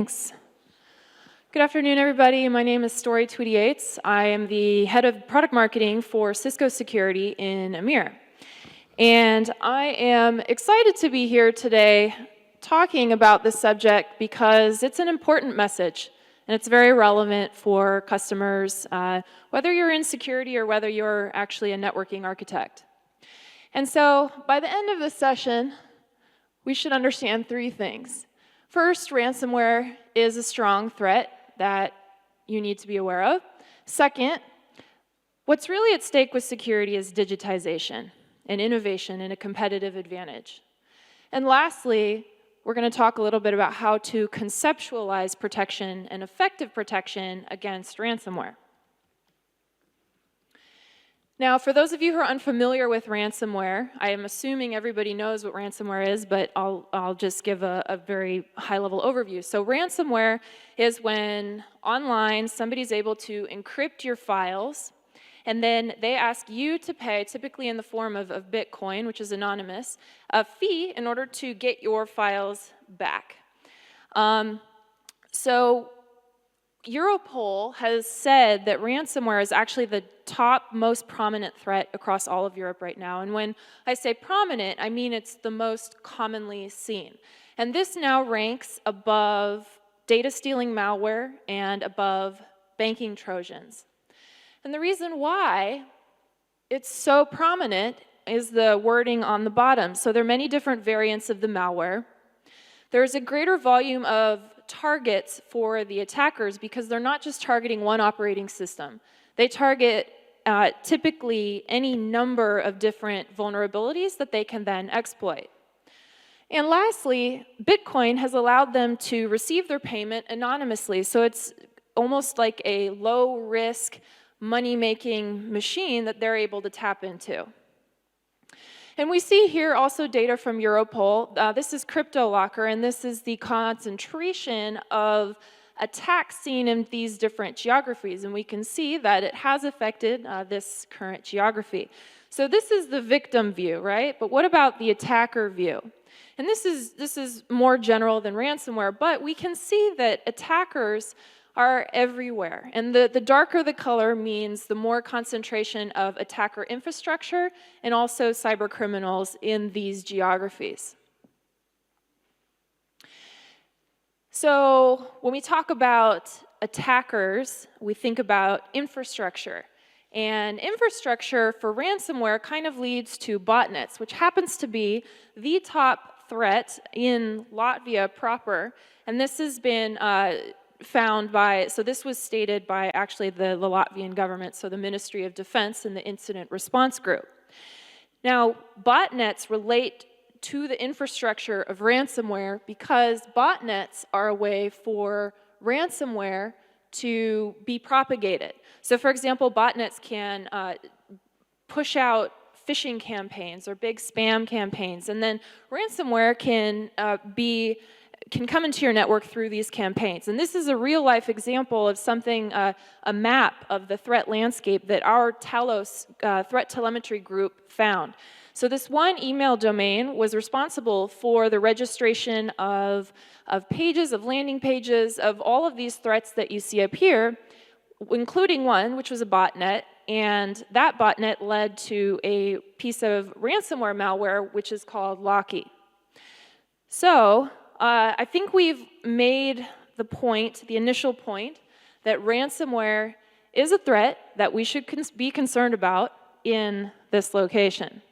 Thanks. Good afternoon, everybody. My name is TWEEDIE-YATES. I am the head of product marketing for Cisco Security in EMEAR. And I am excited to be here today talking about this subject because it's an important message and it's very relevant for customers, whether you're in security or whether you're actually a networking architect. And so by the end of this session, we should understand three things. First, ransomware is a strong threat that you need to be aware of. Second, what's really at stake with security is digitization and innovation and a competitive advantage. And lastly, we're going to talk a little bit about how to conceptualize protection and effective protection against ransomware. Now, for those of you who are unfamiliar with ransomware, I am assuming everybody knows what ransomware is, but I'll just give a very high-level overview. So ransomware is when online somebody's able to encrypt your files, and then they ask you to pay, typically in the form of Bitcoin, which is anonymous, a fee in order to get your files back. Europol has said that ransomware is actually the top most prominent threat across all of Europe right now. And when I say prominent, I mean it's the most commonly seen. And this now ranks above data stealing malware and above banking Trojans. And the reason why it's so prominent is the wording on the bottom. So there are many different variants of the malware. There's a greater volume of targets for the attackers because they're not just targeting one operating system. They target typically any number of different vulnerabilities that they can then exploit. And lastly, Bitcoin has allowed them to receive their payment anonymously. So it's almost like a low-risk money-making machine that they're able to tap into. And we see here also data from Europol. This is CryptoLocker, and this is the concentration of attacks seen in these different geographies. And we can see that it has affected this current geography. So this is the victim view, right? But what about the attacker view? And this is more general than ransomware, but we can see that attackers are everywhere. And the darker the color means the more concentration of attacker infrastructure and also cyber criminals in these geographies. So when we talk about attackers, we think about infrastructure. And infrastructure for ransomware kind of leads to botnets, which happens to be the top threat in Latvia proper. And this has been found by, so this was stated by actually the Latvian government, so the Ministry of Defense and the Incident Response Group. Now, botnets relate to the infrastructure of ransomware because botnets are a way for ransomware to be propagated. So for example, botnets can push out phishing campaigns or big spam campaigns, and then ransomware can come into your network through these campaigns. And this is a real-life example of something, a map of the threat landscape that our Talos threat telemetry group found. So this one email domain was responsible for the registration of pages, of landing pages, of all of these threats that you see up here, including one, which was a botnet. And that botnet led to a piece of ransomware malware, which is called Locky. So I think we've made the point, the initial point, that ransomware is a threat that we should be concerned about in this location.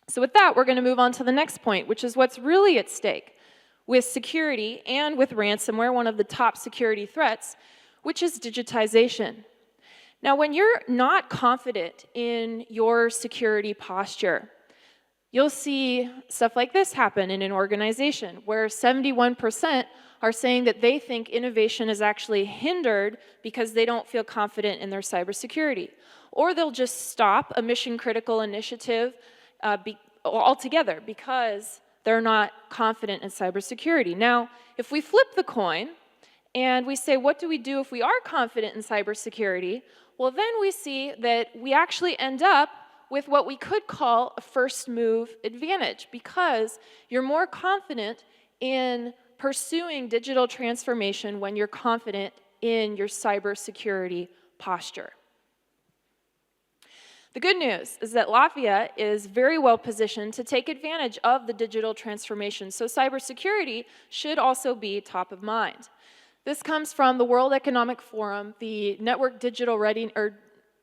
So with that, we're going to move on to the next point, which is what's really at stake with security and with ransomware, one of the top security threats, which is digitization. Now, when you're not confident in your security posture, you'll see stuff like this happen in an organization where 71% are saying that they think innovation is actually hindered because they don't feel confident in their cybersecurity. Or they'll just stop a mission-critical initiative altogether because they're not confident in cybersecurity. Now, if we flip the coin and we say, what do we do if we are confident in cybersecurity? Well, then we see that we actually end up with what we could call a first move advantage because you're more confident in pursuing digital transformation when you're confident in your cybersecurity posture. The good news is that Latvia is very well positioned to take advantage of the digital transformation, so cybersecurity should also be top of mind. This comes from the World Economic Forum, the network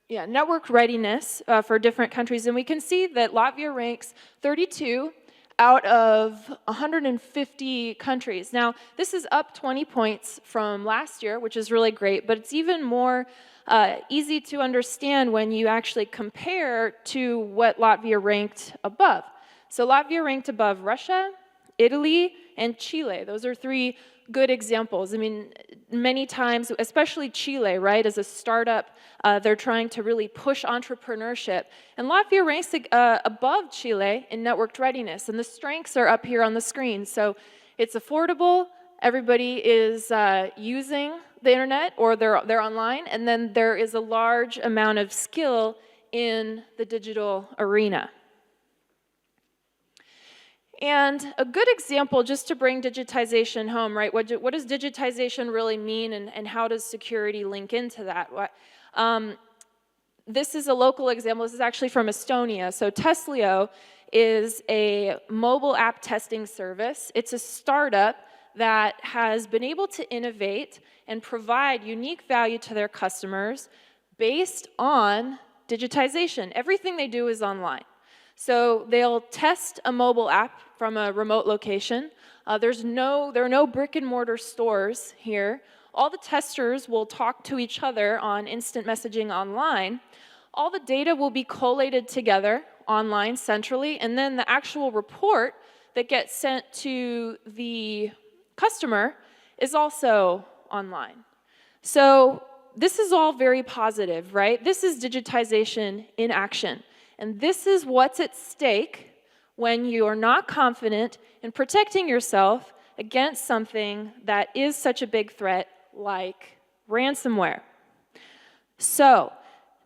network readiness for different countries, and we can see that Latvia ranks 32 out of 150 countries. Now, this is up 20 points from last year, which is really great, but it's even more easy to understand when you actually compare to what Latvia ranked above. So Latvia ranked above Russia, Italy, and Chile. Those are three good examples. I mean, many times, especially Chile, right, as a startup, they're trying to really push entrepreneurship. And Latvia ranks above Chile in networked readiness, and the strengths are up here on the screen. So it's affordable, everybody is using the internet, or they're online, and then there is a large amount of skill in the digital arena. And a good example, just to bring digitization home, right? What does digitization really mean, and how does security link into that? This is a local example. This is actually from Estonia. So Teslio is a mobile app testing service. It's a startup that has been able to innovate and provide unique value to their customers based on digitization. Everything they do is online. So they'll test a mobile app from a remote location. There are no brick and mortar stores here. All the testers will talk to each other on instant messaging online. All the data will be collated together online centrally, and then the actual report that gets sent to the customer is also online. So this is all very positive, right? This is digitization in action. And this is what's at stake when you are not confident in protecting yourself against something that is such a big threat like ransomware. So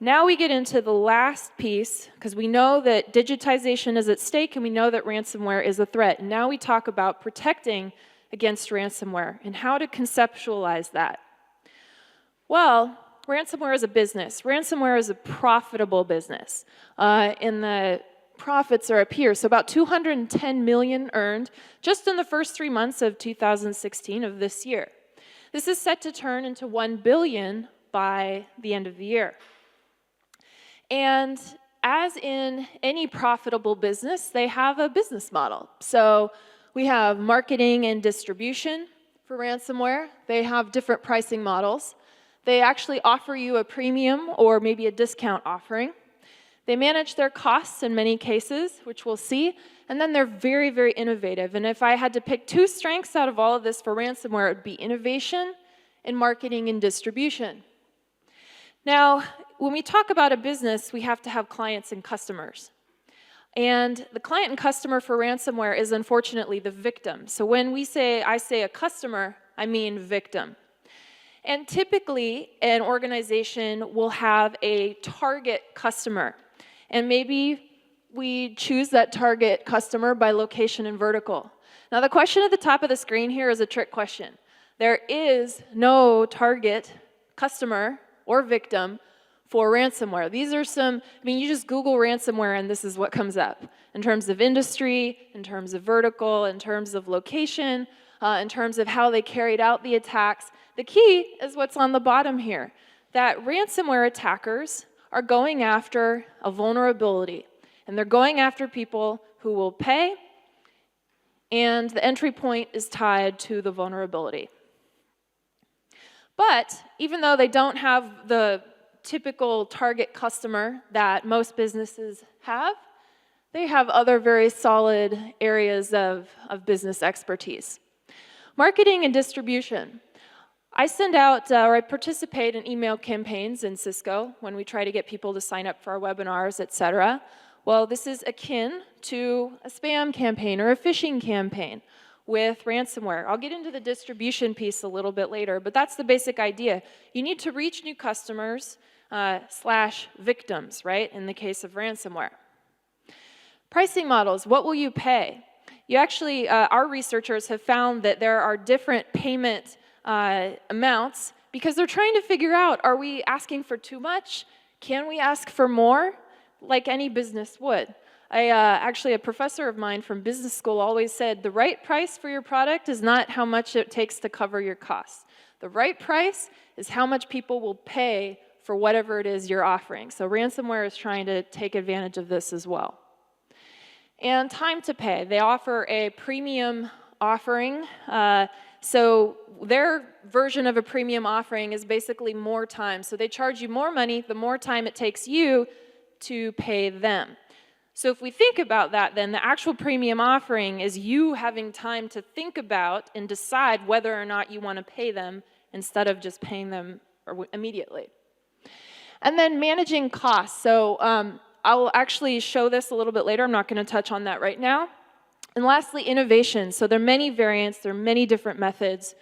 now we get into the last piece, because we know that digitization is at stake and we know that ransomware is a threat. And now we talk about protecting against ransomware and how to conceptualize that. Well, ransomware is a business. Ransomware is a profitable business. And the profits are up here. So about 210 million earned just in the first 3 months of 2016 of this year. This is set to turn into 1 billion by the end of the year. And as in any profitable business, they have a business model. So we have marketing and distribution for ransomware. They have different pricing models. They actually offer you a premium or maybe a discount offering. They manage their costs in many cases, which we'll see, and then they're very, very innovative. And if I had to pick 2 strengths out of all of this for ransomware, it would be innovation and marketing and distribution. Now, when we talk about a business, we have to have clients and customers. And the client and customer for ransomware is unfortunately the victim. So when I say a customer, I mean victim. And typically, an organization will have a target customer. And maybe we choose that target customer by location and vertical. Now, the question at the top of the screen here is a trick question. There is no target customer or victim for ransomware. These are you just Google ransomware and this is what comes up in terms of industry, in terms of vertical, in terms of location, in terms of how they carried out the attacks. The key is what's on the bottom here, that ransomware attackers are going after a vulnerability, and they're going after people who will pay, and the entry point is tied to the vulnerability. But even though they don't have the typical target customer that most businesses have, they have other very solid areas of business expertise. Marketing and distribution. I send out, or I participate in email campaigns in Cisco when we try to get people to sign up for our webinars, etc. Well, this is akin to a spam campaign or a phishing campaign with ransomware. I'll get into the distribution piece a little bit later, but that's the basic idea. You need to reach new customers / victims, right, in the case of ransomware. Pricing models, what will you pay? you actually, our researchers have found that there are different payment amounts because they're trying to figure out, are we asking for too much? Can we ask for more? Like any business would. Actually, a professor of mine from business school always said, the right price for your product is not how much it takes to cover your costs. The right price is how much people will pay for whatever it is you're offering. So ransomware is trying to take advantage of this as well. And time to pay. They offer a premium offering. So their version of a premium offering is basically more time. So they charge you more money the more time it takes you to pay them. So if we think about that, then the actual premium offering is you having time to think about and decide whether or not you want to pay them instead of just paying them immediately. And then managing costs. So I'll actually show this a little bit later. I'm not going to touch on that right now. And lastly, innovation. So there are many variants, there are many different methods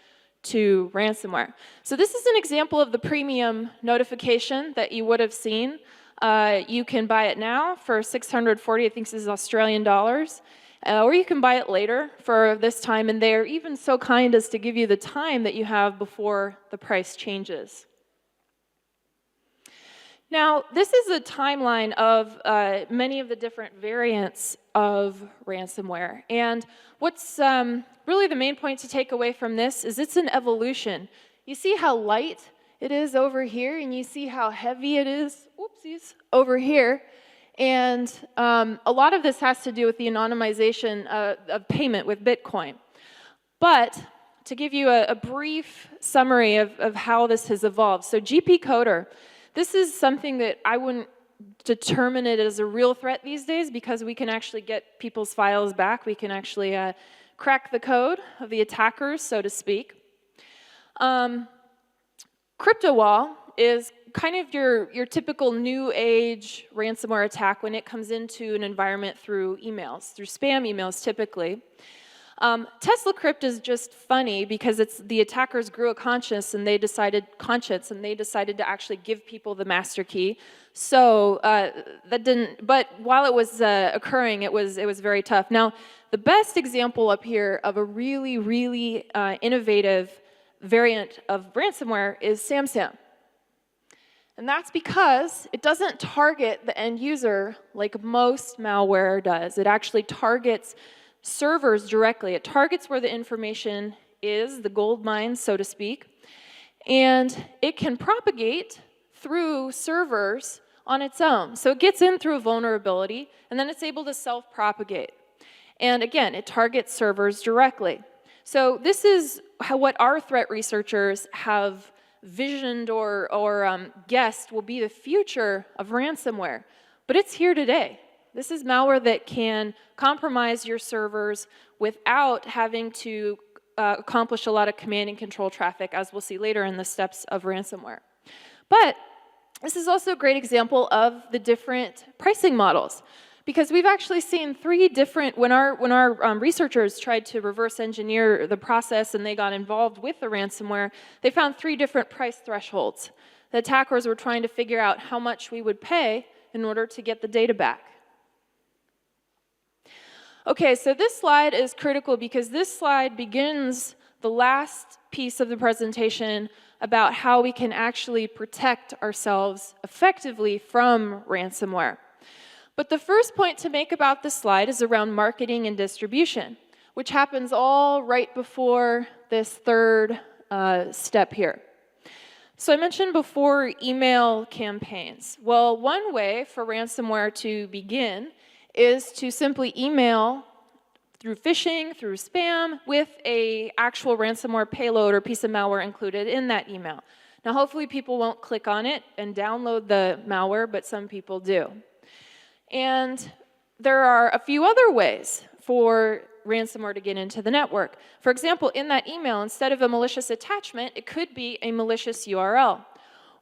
to ransomware. So this is an example of the premium notification that you would have seen. You can buy it now for 640, I think this is Australian dollars, or you can buy it later for this time, and they're even so kind as to give you the time that you have before the price changes. Now, this is a timeline of many of the different variants of ransomware, and what's really the main point to take away from this is it's an evolution. You see how light it is over here, and you see how heavy it is, oopsies, over here. And a lot of this has to do with the anonymization of payment with Bitcoin. But to give you a brief summary of how this has evolved. So GP Coder, this is something that I wouldn't determine it as a real threat these days because we can actually get people's files back. We can actually crack the code of the attackers, so to speak. CryptoWall is kind of your typical new age ransomware attack when it comes into an environment through emails, through spam emails typically. Tesla Crypt is just funny because it's the attackers grew a conscience and they decided to actually give people the master key. So that didn't. But while it was occurring, it was very tough. Now, the best example up here of a really innovative variant of ransomware is SamSam. And that's because it doesn't target the end user like most malware does. It actually targets servers directly. It targets where the information is, the gold mine, so to speak, and it can propagate through servers on its own. So it gets in through a vulnerability, and then it's able to self-propagate. And again, it targets servers directly. So this is what our threat researchers have visioned or guessed will be the future of ransomware. But it's here today. This is malware that can compromise your servers without having to accomplish a lot of command and control traffic, as we'll see later in the steps of ransomware. But this is also a great example of the different pricing models. Because we've actually seen three different, when our researchers tried to reverse engineer the process and they got involved with the ransomware, they found three different price thresholds. The attackers were trying to figure out how much we would pay in order to get the data back. Okay, so this slide is critical because this slide begins the last piece of the presentation about how we can actually protect ourselves effectively from ransomware. But the first point to make about this slide is around marketing and distribution, which happens all right before this third step here. So I mentioned before email campaigns. Well, one way for ransomware to begin is to simply email through phishing, through spam, with an actual ransomware payload or piece of malware included in that email. Now, hopefully people won't click on it and download the malware, but some people do. And there are a few other ways for ransomware to get into the network. For example, in that email, instead of a malicious attachment, it could be a malicious URL.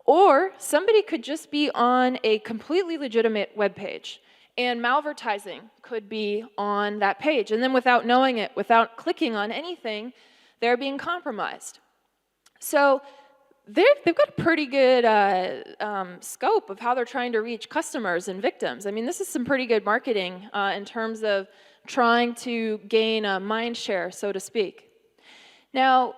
Or somebody could just be on a completely legitimate web page, and malvertising could be on that page. And then without knowing it, without clicking on anything, they're being compromised. So they've got a pretty good scope of how they're trying to reach customers and victims. I mean, this is some pretty good marketing in terms of trying to gain a mind share, so to speak. Now,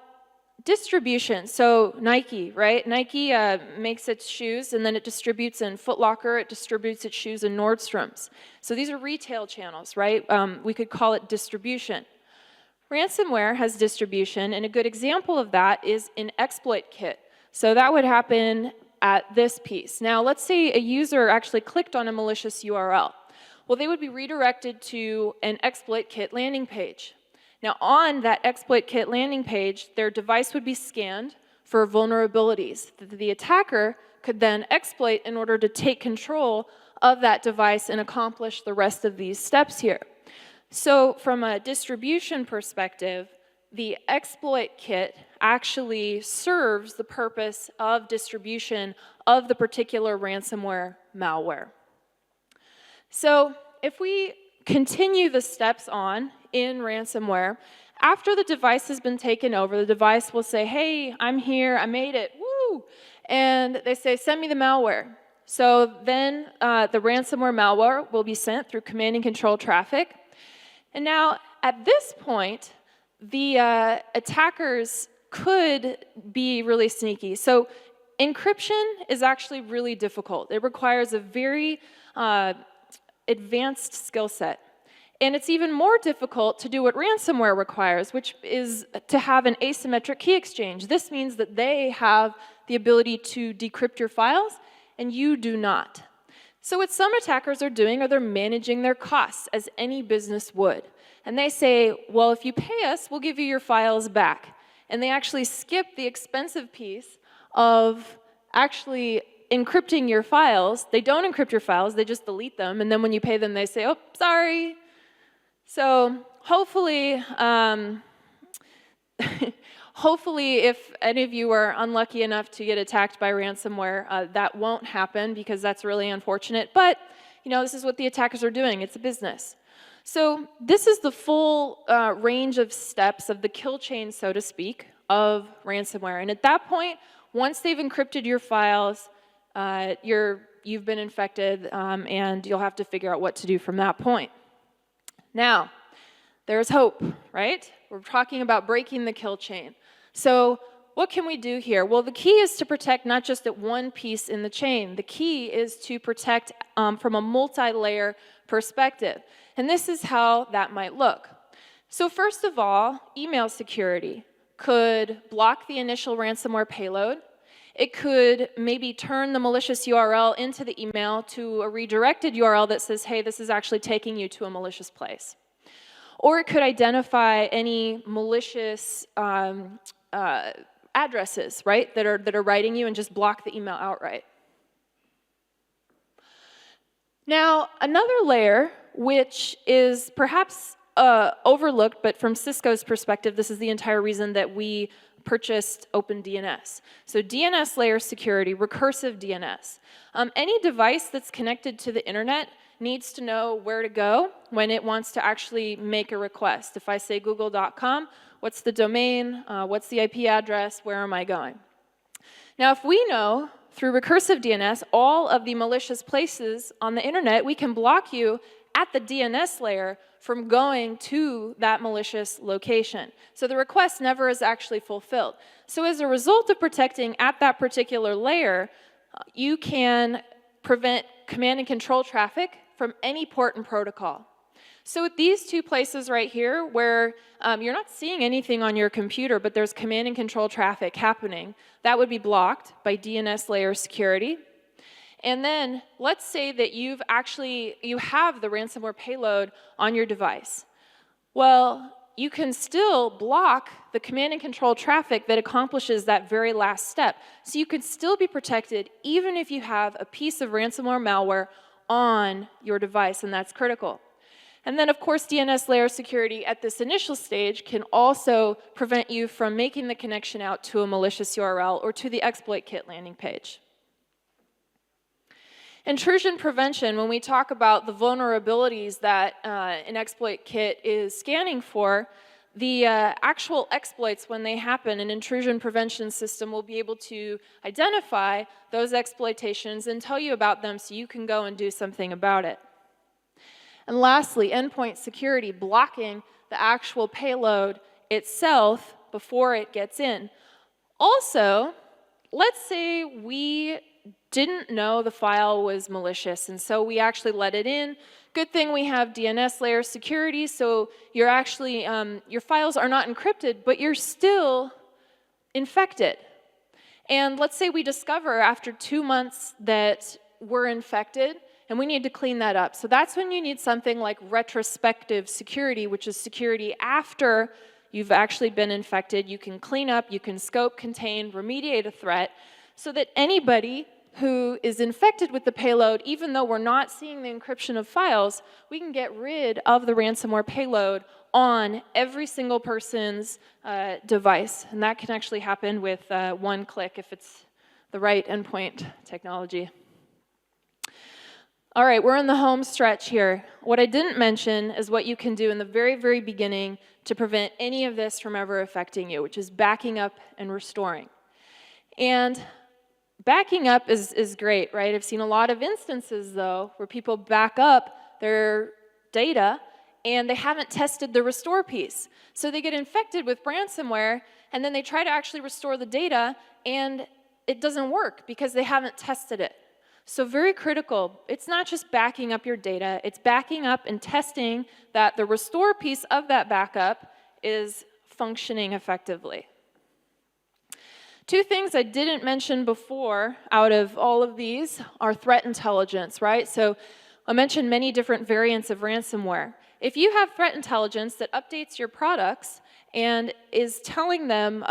distribution, so Nike, right? Nike makes its shoes and then it distributes in Foot Locker, it distributes its shoes in Nordstrom's. So these are retail channels, right? We could call it distribution. Ransomware has distribution, and a good example of that is an exploit kit. So that would happen at this piece. Now, let's say a user actually clicked on a malicious URL. Well, they would be redirected to an exploit kit landing page. Now, on that exploit kit landing page, their device would be scanned for vulnerabilities that the attacker could then exploit in order to take control of that device and accomplish the rest of these steps here. So from a distribution perspective, the exploit kit actually serves the purpose of distribution of the particular ransomware malware. So if we continue the steps on in ransomware, after the device has been taken over, the device will say, hey, I'm here, I made it, woo! And they say, send me the malware. So then the ransomware malware will be sent through command and control traffic. And now, at this point, the attackers could be really sneaky. So encryption is actually really difficult. It requires a very advanced skill set. And it's even more difficult to do what ransomware requires, which is to have an asymmetric key exchange. This means that they have the ability to decrypt your files, and you do not. So what some attackers are doing are they're managing their costs, as any business would. And they say, well, if you pay us, we'll give you your files back. And they actually skip the expensive piece of actually encrypting your files. They don't encrypt your files, they just delete them. And then when you pay them, they say, oh, sorry. So hopefully, hopefully, if any of you are unlucky enough to get attacked by ransomware, that won't happen because that's really unfortunate. But, you know, this is what the attackers are doing. It's a business. So this is the full range of steps of the kill chain, so to speak, of ransomware. And at that point, once they've encrypted your files, you've been infected, and you'll have to figure out what to do from that point. Now, there's hope, right? We're talking about breaking the kill chain. So what can we do here? Well, the key is to protect not just at one piece in the chain. The key is to protect from a multi-layer perspective. And this is how that might look. So first of all, email security could block the initial ransomware payload. It could maybe turn the malicious URL into the email to a redirected URL that says, hey, this is actually taking you to a malicious place. Or it could identify any malicious addresses, right, that are writing you and just block the email outright. Now, another layer, which is perhaps overlooked, but from Cisco's perspective, this is the entire reason that we purchased OpenDNS. So DNS layer security, recursive DNS. Any device that's connected to the internet needs to know where to go when it wants to actually make a request. If I say google.com, what's the domain, what's the IP address, where am I going? Now, if we know through recursive DNS all of the malicious places on the internet, we can block you at the DNS layer from going to that malicious location. So the request never is actually fulfilled. So as a result of protecting at that particular layer, you can prevent command and control traffic from any port and protocol. So with these two places right here where you're not seeing anything on your computer, but there's command and control traffic happening, that would be blocked by DNS layer security. And then let's say that you have the ransomware payload on your device. Well, you can still block the command and control traffic that accomplishes that very last step. So you could still be protected even if you have a piece of ransomware malware on your device, and that's critical. And then, of course, DNS layer security at this initial stage can also prevent you from making the connection out to a malicious URL or to the exploit kit landing page. Intrusion prevention, when we talk about the vulnerabilities that an exploit kit is scanning for, the actual exploits, when they happen, an intrusion prevention system will be able to identify those exploitations and tell you about them so you can go and do something about it. And lastly, endpoint security, blocking the actual payload itself before it gets in. Also, let's say we didn't know the file was malicious, and so we actually let it in. Good thing we have DNS layer security, so you're actually, your files are not encrypted, but you're still infected. And let's say we discover after 2 months that we're infected, and we need to clean that up. So that's when you need something like retrospective security, which is security after you've actually been infected. You can clean up, you can scope, contain, remediate a threat, so that anybody who is infected with the payload, even though we're not seeing the encryption of files, we can get rid of the ransomware payload on every single person's device. And that can actually happen with one click if it's the right endpoint technology. All right, we're in the home stretch here. What I didn't mention is what you can do in the very, very beginning to prevent any of this from ever affecting you, which is backing up and restoring. And backing up is great, right? I've seen a lot of instances, though, where people back up their data and they haven't tested the restore piece. So they get infected with ransomware, and then they try to actually restore the data, and it doesn't work because they haven't tested it. So very critical. It's not just backing up your data, it's backing up and testing that the restore piece of that backup is functioning effectively. Two things I didn't mention before out of all of these are threat intelligence, right? So I mentioned many different variants of ransomware. If you have threat intelligence that updates your products and is telling them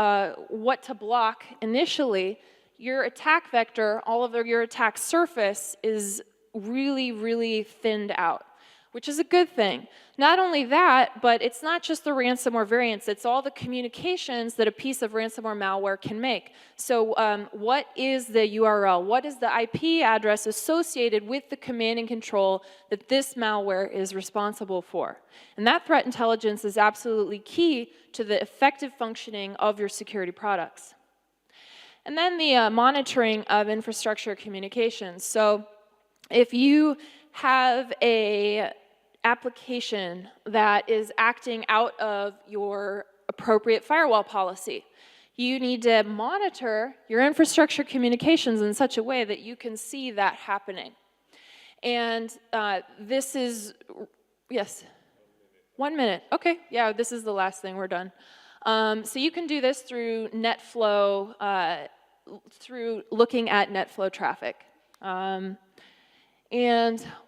what to block initially, your attack vector, all of your attack surface is really, really thinned out, which is a good thing. Not only that, but it's not just the ransomware variants, it's all the communications that a piece of ransomware malware can make. So what is the URL? What is the IP address associated with the command and control that this malware is responsible for? And that threat intelligence is absolutely key to the effective functioning of your security products. And then the monitoring of infrastructure communications. So if you have a application that is acting out of your appropriate firewall policy, you need to monitor your infrastructure communications in such a way that you can see that happening. And this is, yes, 1 minute. Okay, yeah, this is the last thing, we're done. So you can do this through NetFlow, through looking at NetFlow traffic. And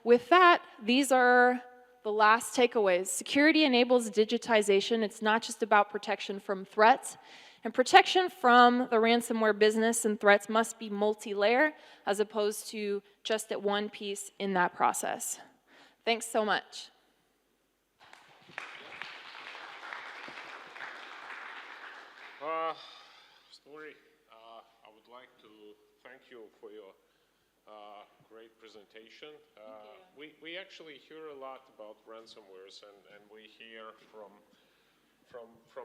with that, these are the last takeaways. Security enables digitization. It's not just about protection from threats. And protection from the ransomware business and threats must be multi-layer as opposed to just at one piece in that process. Thanks so much. Story, I would like to thank you for your great presentation. We actually hear a lot about ransomwares, and we hear from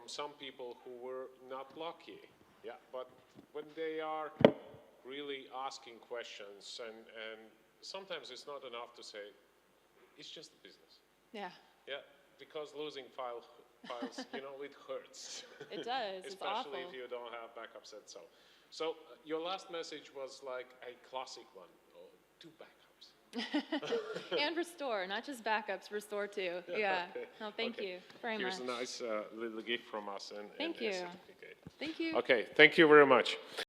some people who were not lucky. Yeah, but when they are really asking questions, and sometimes it's not enough to say, it's just a business. Yeah. Yeah, because losing files, you know, it hurts. It does, it's awful. Especially if you don't have backups and so. So your last message was like a classic one, 2 backups. And restore, not just backups, restore too. Yeah. Okay. No, thank you very much. Here's a nice little gift from us and thank a you. certificate. Thank you. Okay, thank you very much.